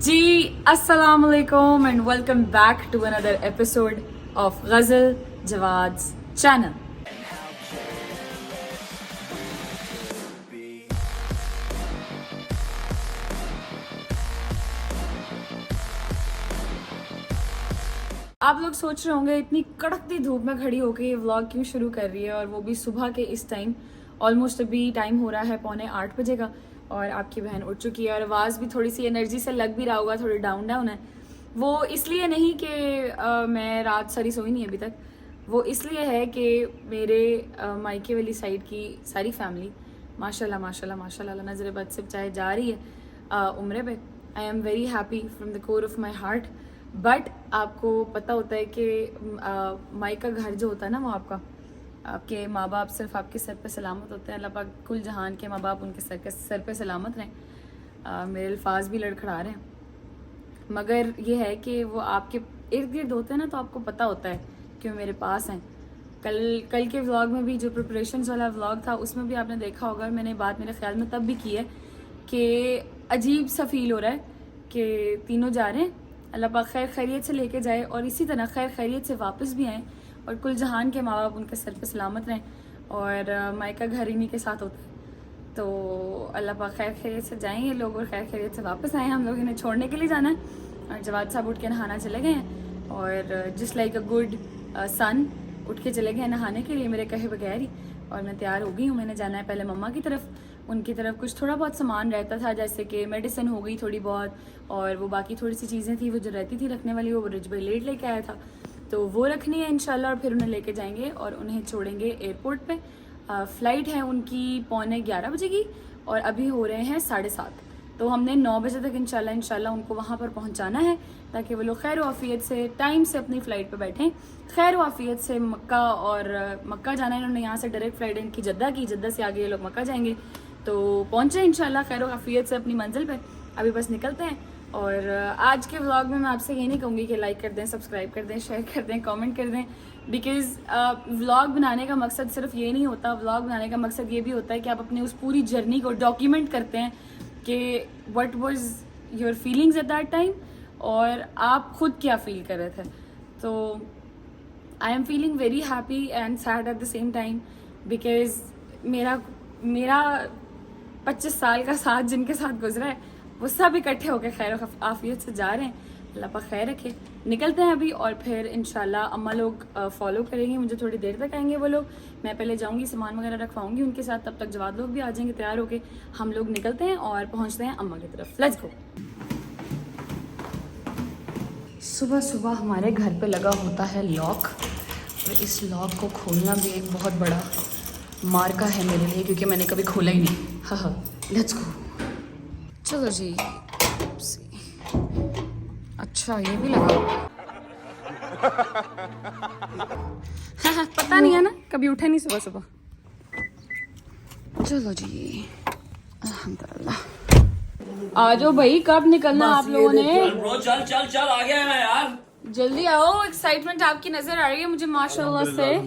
जी अस्सलाम वालेकुम and welcome back to another episode of Ghazal Jawad's channel. आप लोग सोच रहे होंगे इतनी कड़कती धूप में खड़ी होकर ये व्लॉग क्यों शुरू कर रही है, और वो भी सुबह के इस टाइम। ऑलमोस्ट अभी टाइम हो रहा है 7:45 बजे का और आपकी बहन उठ चुकी है और आवाज़ भी थोड़ी सी एनर्जी से लग भी रहा होगा, थोड़ी डाउन डाउन है। वो इसलिए नहीं कि मैं रात सारी सोई नहीं अभी तक, वो इसलिए है कि मेरे मायके वाली साइड की सारी फैमिली माशाल्लाह माशाल्लाह माशाल्लाह नज़र बद से चाहे जा रही है उम्रे पे। I am very happy from the core of my heart. But आपको पता होता है कि मायका घर जो होता है ना, वो आपके माँ बाप सिर्फ आपके सर पे सलामत होते हैं। अल्लाह पाक कुल जहान के माँ बाप उनके सर पे सलामत रहें। मेरे अल्फाज भी लड़खड़ा रहे हैं, मगर ये है कि वो आपके इर्द गिर्द होते हैं ना, तो आपको पता होता है कि वो मेरे पास हैं। कल के व्लॉग में भी जो प्रिपरेशंस वाला व्लॉग था उसमें भी आपने देखा होगा, मैंने बात मेरे ख्याल में तब भी की है कि अजीब सा फील हो रहा है कि तीनों जा रहे हैं, अल्लाह पाक खैर खैरियत से लेके जाए और इसी तरह खैर खैरियत से वापस भी आएँ और कुल जहान के माँ बाप उनके सर पे सलामत रहें। और मायका घर इन्हीं के साथ होता है, तो अल्लाह पाक खैर खैरियत से जाएँ ये लोग और खैर खैरियत से वापस आएँ। हम लोग इन्हें छोड़ने के लिए जाना है और जवाद साहब उठ के नहाना चले गए हैं और just like a good son उठ के चले गए नहाने के लिए मेरे कहे बगैर ही। और मैं तैयार हो गई हूँ, मैंने जाना है पहले मम्मा की तरफ, उनकी तरफ कुछ थोड़ा बहुत सामान रहता था जैसे कि मेडिसिन हो गई थोड़ी बहुत, और वो बाकी थोड़ी सी चीज़ें थी वो जो रहती थी रखने वाली, वो रिज भाई लेट लेके आया था, तो वो रखनी है इंशाल्लाह। और फिर उन्हें लेके जाएंगे और उन्हें छोड़ेंगे एयरपोर्ट पे। फ़्लाइट है उनकी 11:15 बजे की और अभी हो रहे हैं 7:30, तो हमने 9 बजे तक इंशाल्लाह उनको वहाँ पर पहुँचाना है ताकि वो लोग खैर वाफ़ियत से टाइम से अपनी फ़्लाइट पे बैठें। खैर वाफ़ियत से मक्का, और मक्का जाना है इन्होंने, यहाँ से डायरेक्ट फ़्लाइट इनकी जद्दा से आगे ये लोग मक्का जाएंगे, तो पहुँचे इंशाल्लाह खैर वाफ़ियत से अपनी मंजिल पे। अभी बस निकलते हैं। और आज के व्लॉग में मैं आपसे ये नहीं कहूँगी कि लाइक कर दें, सब्सक्राइब कर दें, शेयर कर दें, कमेंट कर दें, बिकॉज़ व्लॉग बनाने का मकसद सिर्फ ये नहीं होता। व्लॉग बनाने का मकसद ये भी होता है कि आप अपनी उस पूरी जर्नी को डॉक्यूमेंट करते हैं कि what was your feelings at that time और आप खुद क्या फील कर रहे थे। तो I am feeling very happy and sad at the same time, because मेरा 25 साल का साथ जिनके साथ गुजरा है वो सब इकट्ठे होकर खैर आफियत से जा रहे हैं। अल्लाह पाक खैर रखे। निकलते हैं अभी और फिर इंशाल्लाह अम्मा लोग फॉलो करेंगे मुझे, थोड़ी देर तक आएंगे वो लोग। मैं पहले जाऊंगी सामान वगैरह रखवाऊंगी उनके साथ, तब तक जवाद लोग भी आ जाएंगे तैयार होके। हम लोग निकलते हैं और पहुंचते हैं अम्मा की तरफ। Let's go. सुबह सुबह हमारे घर पे लगा होता है लॉक, और इस लॉक को खोलना भी एक बहुत बड़ा मार्का है मेरे लिए क्योंकि मैंने कभी खोला ही नहीं। हाँ लेट्स गो। चलो जी। अच्छा ये भी लगा पता नहीं है ना, कभी उठे नहीं सुबह सुबह। चलो जी अल्हम्दुलिल्लाह। आ जाओ भाई, कब निकलना आप लोगों ने? चल चल चल आ गया मैं यार, जल्दी आओ। एक्साइटमेंट आपकी नजर आ रही है मुझे माशाल्लाह से।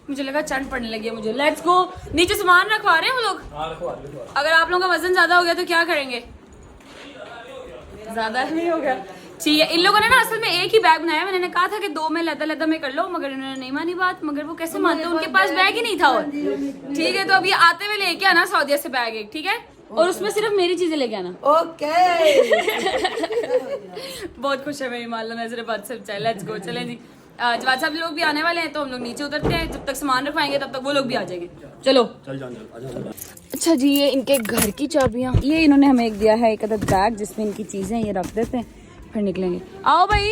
मुझे लगा चढ़ पड़ने लगी है मुझे। Let's go. नीचे सामान रखवा रहे हैं वो लोग। अगर आप लोगों का वजन ज्यादा हो गया तो क्या करेंगे? ज्यादा नहीं हो गया ठीक है। इन लोगों ने ना असल में एक ही बैग बनाया, मैंने कहा था कि 2 में लदा में कर लो, मगर इन्होंने नहीं मानी बात। मगर वो कैसे मानते, उनके पास बैग ही नहीं था। और ठीक है, तो अब ये आते हुए लेके आना सऊदीया से बैग एक, ठीक है? और उसमें सिर्फ मेरी चीजें लेके आना। ओके बहुत खुश है मेरी माला नजर बात सब चाहे। Let's go. चलें जी। जवाद साहब लोग भी आने वाले हैं तो हम लोग नीचे उतरते हैं। जब तक सामान रखवाएंगे तब तक वो लोग भी आ जाएंगे। चलो अच्छा जी, ये इनके घर की चाबियाँ, ये इन्होंने हमें एक दिया है एक अदद बैग जिसमें इनकी चीजें ये रख देते हैं, फिर निकलेंगे। आओ भाई,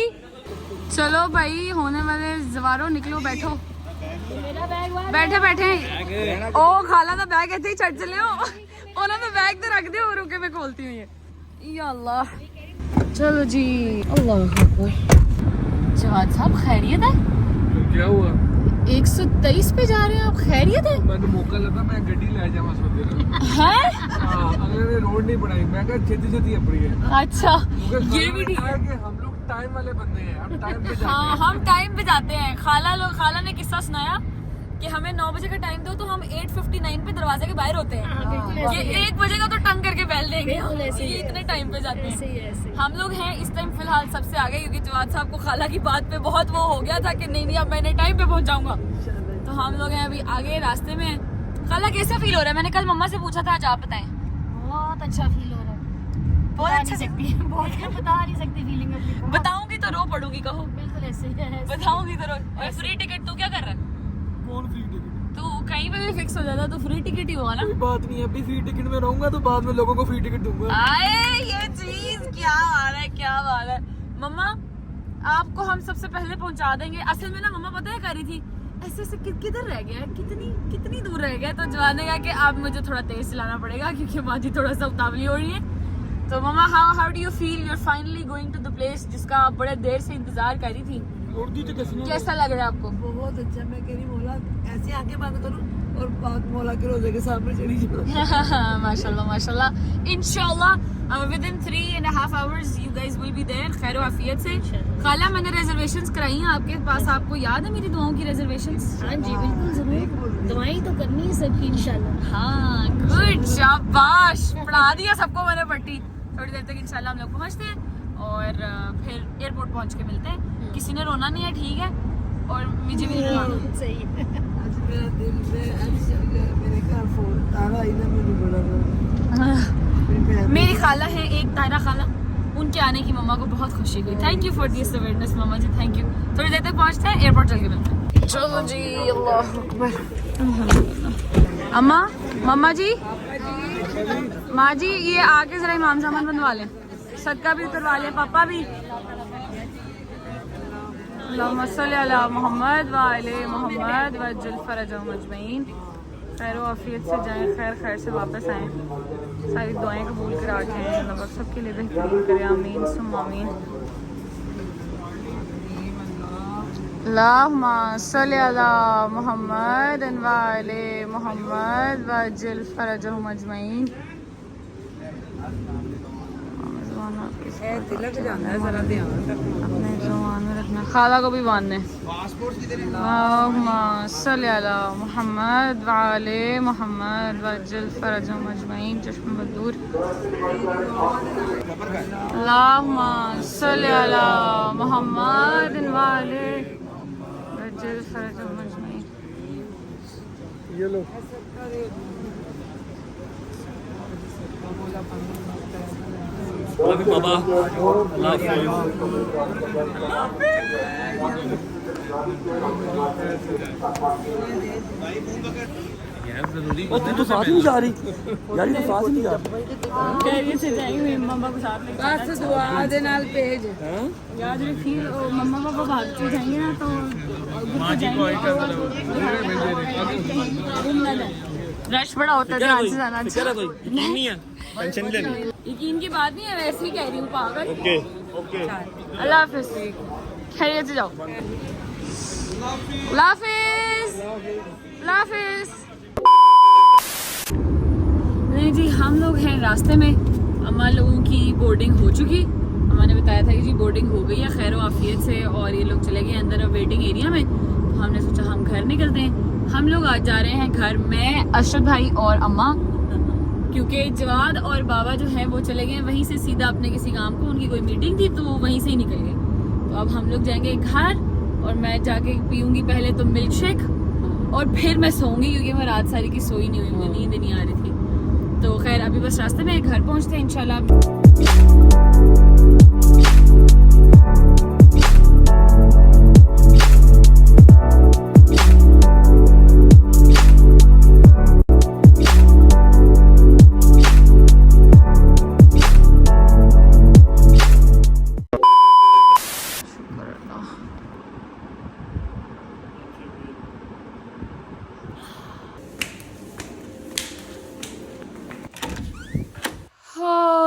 चलो भाई होने वाले जवारो निकलो, बैठो। बैठे बैठे ओ खाला का बैग ऐसे ही चढ़ चले हो। उन्होंने बैग तो रख दिया, रुके मैं खोलती हूँ ये अल्लाह। चलो जी अल्लाह अकबर। जवाद साहब खैरियत है? क्या हुआ? 123 पे जा रहे हैं आप, खैरियत है? मैंने मौका लगा मैं गड्डी ले जावा सोच है अगले रोड नहीं बनाई, मैं कहा छेती अपनी है। अच्छा ये भी ठीक है कि हम लोग टाइम वाले बंदे हैं, हम टाइम पे जाते हैं। हाँ हम टाइम पे जाते हैं। खाला ने किस्सा सुनाया कि हमें 9 बजे का टाइम दो तो हम 8:59 पे दरवाजे के बाहर होते हैं। ये 1 बजे का तो टंग करके बैल देंगे, ये इतने टाइम पे जाते हैं। हम लोग हैं इस टाइम फिलहाल सबसे आगे, क्योंकि जवाद साहब को खाला की बात पे बहुत वो हो गया था कि नहीं अब मैंने टाइम पे पहुंच जाऊंगा। तो हम लोग हैं अभी आगे रास्ते में। खाला कैसा फील हो रहा है? मैंने कल मम्मा से पूछा था, आज आप बताएं। बहुत अच्छा फील हो रहा है, बहुत अच्छा सकती है, बहुत बता नहीं सकती फीलिंग अपनी। बताऊंगी तो रो पड़ूंगी, कहो। बिल्कुल ऐसे ही है। बताऊंगी तो रो। और फ्री टिकट तू क्या कर रहा है? कौन फ्री टिकट? तू कहीं पे भी फिक्स हो जाता तो फ्री टिकट ही हुआ ना। कोई बात नहीं है, अभी फ्री टिकट में रहूंगा तो बाद में लोगों को फ्री टिकट दूंगा। आए ये चीज क्या बात है, क्या बात है। मम्मा आपको हम सबसे पहले पहुंचा देंगे। असल में ना मम्मा पता है कर रही थी ऐसे ऐसे किधर रह गया, कितनी दूर रह गया। तो जवान ने कहा कि अब मुझे थोड़ा तेज चलाना पड़ेगा क्योंकि माजी थोड़ा सा उतावली हो रही है। तो mama how do you feel you are finally going to the place जिसका आप बड़े देर से इंतजार कर रही थी? कैसा लग रहा है आपको? बहुत अच्छा। मैं कह रही मौला ऐसे आंखें बंद करूं और पाक मौला के रोजे के सामने चली जाऊं। माशाल्लाह माशाल्लाह। इंशाल्लाह with in 3.5 hours you guys will be there खैर आफियत से। खाला मैंने रिजर्वेशंस कराई हैं आपके पास, आपको याद है मेरी दुआओं की रिजर्वेशंस? हाँ जी बिल्कुल जरूर, दवाई तो करनी है सबकी इंशाल्लाह। हाँ गुड शाबाश, पढ़ा दिया सबको मैंने पट्टी। थोड़ी देर तक इंशाल्लाह हम लोग पहुंचते हैं और फिर एयरपोर्ट पहुंच के मिलते हैं। किसी ने रोना नहीं है, ठीक है? और मुझे भी नहीं रोना। सही है। आज मेरा दिल में आज मेरे घर फोन तारा आई ना, मैंने बड़ा मेरी खाला है एक तारा खाला, उनके आने की मम्मा को बहुत खुशी हुई। Thank you for this awareness मम्मा जी, थैंक यू। थोड़ी देर तक पहुंचते हैं, एयरपोर्ट चल के मिलते हैं। चलो जी, अल्लाह अकबर। अम्मा, मम्मा जी, माँ जी ये आके जरा इमाम सामान बनवा लें, सदका भी उतरवा लें, पापा भी। अल्लाहुम्मा सल्ली अला मोहम्मद व आले मोहम्मद व अज्जिल फरजहुम अजमईन। खैर व आफियत से जाएं, खैर खैर से वापस आएँ, सारी दुआएं कबूल करा के अल्लाह पाक सबके लिए बेहतरीन करे। आमीन सुम्मा आमीन। अल्लाहुम्मा सल्ली अला मोहम्मद व आले मोहम्मद व अज्जिल फरजहुम अजमईन। तिलक जाना है, जरा ध्यान रखना। अपने जुबान में रखना, खाला को भी बांधने। अल्लाहुम्मा सल्ली अला मोहम्मद व आले मोहम्मद व अज्जिल फरजहुम अजमईन। चश्म बदूर। अल्लाहुम्मा सल्ली अला मोहम्मद व आले व अज्जिल फरजहुम अजमईन। ये लो। अभी बाबा तू तो साथ ही नहीं जा रही यार, ये तो साथ ही नहीं जा रही। खैरियत से जाएंगे मम्मा को साथ में। बस दुआ दे नाल भेज। याद रखिए मम्मा पापा भाग के जाएंगे ना तो रश बड़ा होता है, ध्यान से जाना। अच्छा कोई नहीं है, टेंशन नहीं लेनी। यकीन की बात नहीं है, वैसे ही कह रही हूँ पागल। ओके ओके, अल्लाह हाफिज, खैरियत से जाओ। अल्लाह हाफिज, अल्लाह हाफिज। नहीं जी, हम लोग हैं रास्ते में। अम्मा लोगों की बोर्डिंग हो चुकी, अम्मा ने बताया था कि जी बोर्डिंग हो गई है खैर आफियत से, और ये लोग चले गए अंदर वेटिंग एरिया में। तो हमने सोचा हम घर निकलते हैं। हम लोग आज जा रहे हैं घर, मैं, अशरफ भाई और अम्मा, क्योंकि जवाद और बाबा जो है वो चले गए वहीं से सीधा अपने किसी काम को, उनकी कोई मीटिंग थी तो वो वहीं से ही निकल गए। तो अब हम लोग जाएंगे घर और मैं जाके पीऊँगी पहले तो मिल्क शेक और फिर मैं सोऊंगी, क्योंकि मैं रात सारी की सोई नहीं हुई, मुझे नींद नहीं आ रही थी। तो खैर अभी बस रास्ते में घर पहुँचते हैं इंशाल्लाह।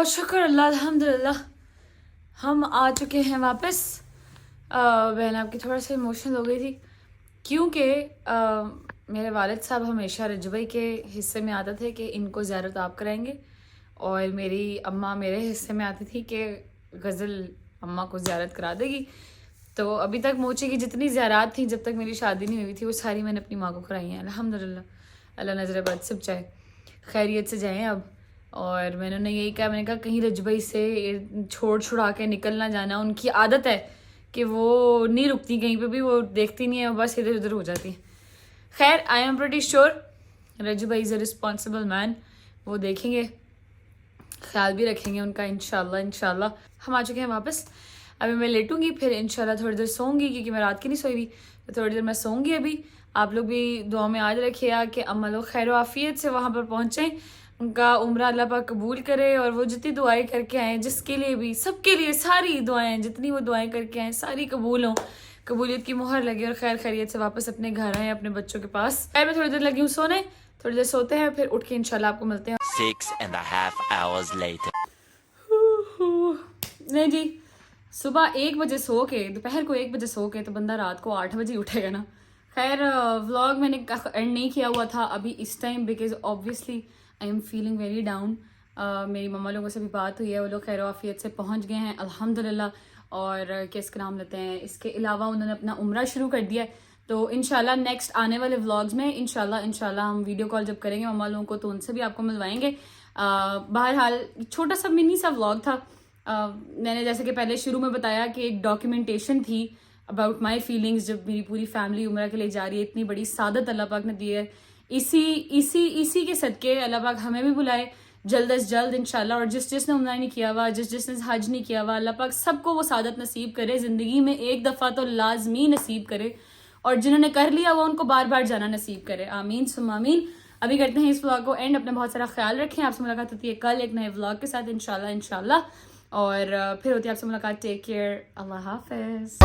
शुक्र अल्लाह अल्हम्दुलिल्लाह हम आ चुके हैं वापस। बहन आपकी थोड़ा सा इमोशनल हो गई थी, क्योंकि मेरे वालिद साहब हमेशा रजबई के हिस्से में आते थे कि इनको ज़ियारत आप कराएंगे, और मेरी अम्मा मेरे हिस्से में आती थी कि गज़ल अम्मा को ज़ियारत करा देगी। तो अभी तक मोची की जितनी ज़ियारात थी जब तक मेरी शादी नहीं हुई थी वो सारी मैंने अपनी माँ को कराई हैं अल्हम्दुलिल्लाह। अल्लाह नजर बद सब चाहे खैरियत से जाएं अब। और मैंने उन्हें यही कहा, मैंने कहा कहीं रजबई से छोड़ छुड़ा के निकल ना जाना। उनकी आदत है कि वो नहीं रुकती कहीं पे भी, वो देखती नहीं है, बस इधर उधर हो जाती है। खैर I am pretty sure Rajbai is a responsible man, वो देखेंगे, ख्याल भी रखेंगे उनका इंशाल्लाह। इंशाल्लाह हम आ चुके हैं वापस। अभी मैं लेटूंगी, फिर इंशाल्लाह थोड़ी देर सोऊंगी क्योंकि मैं रात की नहीं सोई हुई, तो थोड़ी देर मैं सोऊंगी अभी। आप लोग भी दुआ में याद रखिएगा कि अम्मा लोग खैर आफियत से वहाँ पर पहुँचें, उनका उम्रा अल्लाह पाक कबूल करे और वो जितनी दुआएं करके आएँ, जिसके लिए भी, सबके लिए सारी दुआएं, जितनी वो दुआएं करके आएँ सारी कबूल हों, कबूलियत की मोहर लगे और खैर खैरियत से वापस अपने घर आएँ अपने बच्चों के पास। खैर मैं थोड़ी देर लगी हूँ सोने, थोड़ी देर सोते हैं, फिर उठ के इंशाल्लाह आपको मिलते हैं 6.5 hours later. नहीं जी, सुबह 1 बजे सो के, दोपहर को 1 बजे सो के तो बंदा रात को 8 बजे उठेगा ना। खैर व्लॉग मैंने एंड नहीं किया हुआ था अभी इस time because obviously I am feeling very down. मेरी मम्मा लोगों से भी बात हुई है, वो लोग खैर आफियत से पहुंच गए हैं अल्हम्दुलिल्लाह। और किसका नाम लेते हैं, इसके अलावा उन्होंने अपना उम्रा शुरू कर दिया है। तो इंशाल्लाह नेक्स्ट आने वाले व्लॉग्स में इंशाल्लाह हम वीडियो कॉल जब करेंगे मम्मा लोगों को तो उनसे भी आपको मिलवाएंगे। बहरहाल छोटा सा मिनी सा व्लॉग था। मैंने जैसे कि पहले शुरू में बताया कि एक डॉक्यूमेंटेशन थी अबाउट माई फीलिंग्स जब मेरी पूरी फैमिली उम्रा के लिए जा रही है। इतनी बड़ी सादत अल्लाह पाक ने दी है, इसी के सदके अल्लाह पाक हमें भी बुलाए जल्द अज जल्द इंशाल्लाह। और जिसने उम्रा नहीं किया हुआ, जिसने हज नहीं किया हुआ, अल्लाह पाक सबको वो सादत नसीब करे, ज़िंदगी में एक दफ़ा तो लाजमी नसीब करे, और जिन्होंने कर लिया वो उनको बार बार जाना नसीब करे। आमीन सुम आमीन। अभी करते हैं इस व्लॉग को एंड। अपना बहुत सारा ख्याल रखें। आपसे मुलाकात होती है कल एक नए व्लॉग के साथ इंशाल्लाह। और फिर होती है आपसे मुलाकात। टेक केयर, अल्लाह हाफिज।